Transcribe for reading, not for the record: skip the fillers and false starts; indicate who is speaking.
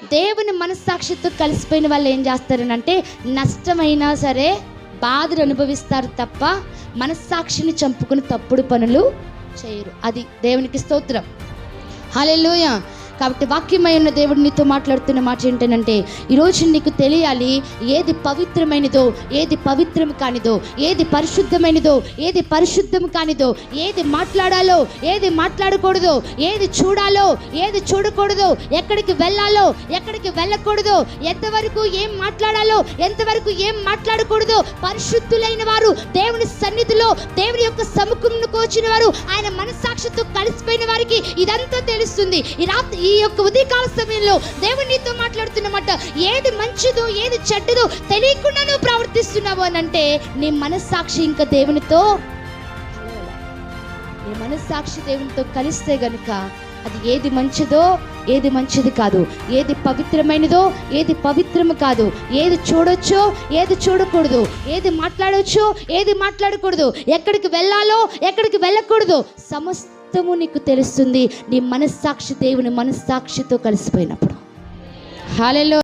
Speaker 1: దేవుని మనస్సాక్షితో కలిసిపోయిన వాళ్ళు ఏం చేస్తారనంటే నష్టమైనా సరే బాధలు అనుభవిస్తారు తప్ప మనస్సాక్షిని చంపుకుని తప్పుడు పనులు చేయరు. అది దేవునికి స్తోత్రం. హల్లెలూయా. కాబట్టి వాక్యమై ఉన్న దేవుడు నీతో మాట్లాడుతున్న మాట ఏంటంటే ఈరోజు నీకు తెలియాలి ఏది పవిత్రమైనదో, ఏది పవిత్రం కానిదో, ఏది పరిశుద్ధమైనదో, ఏది పరిశుద్ధం కానిదో, ఏది మాట్లాడాలో, ఏది మాట్లాడకూడదో, ఏది చూడాలో, ఏది చూడకూడదో, ఎక్కడికి వెళ్ళాలో, ఎక్కడికి వెళ్ళకూడదో, ఎంతవరకు ఏం మాట్లాడాలో, ఎంతవరకు ఏం మాట్లాడకూడదో. పరిశుద్ధులైన వారు, దేవుని సన్నిధిలో దేవుని యొక్క సముఖంకు వచ్చిన వారు, ఆయన మనస్సాక్షితో కలిసిపోయిన వారికి ఇదంతా తెలుస్తుంది. ఈ యొక్క ఉదయకాల సమయంలో దేవుడు నీతో మాట్లాడుతున్నమాట, ఏది మంచిదో ఏది చెడ్డదో తెలియకుండా నువ్వు ప్రవర్తిస్తున్నావు అని అంటే నీ మనస్సాక్షి ఇంకా దేవునితో, నీ మనస్సాక్షి దేవునితో కలిస్తే గనుక అది ఏది మంచిదో ఏది మంచిది కాదు, ఏది పవిత్రమైనదో ఏది పవిత్రము కాదు, ఏది చూడొచ్చో ఏది చూడకూడదు, ఏది మాట్లాడొచ్చో ఏది మాట్లాడకూడదు, ఎక్కడికి వెళ్ళాలో ఎక్కడికి వెళ్ళకూడదు, సమస్తము నీకు తెలుస్తుంది నీ మనస్సాక్షి దేవుని మనస్సాక్షితో కలిసిపోయినప్పుడు. హల్లెలూయా.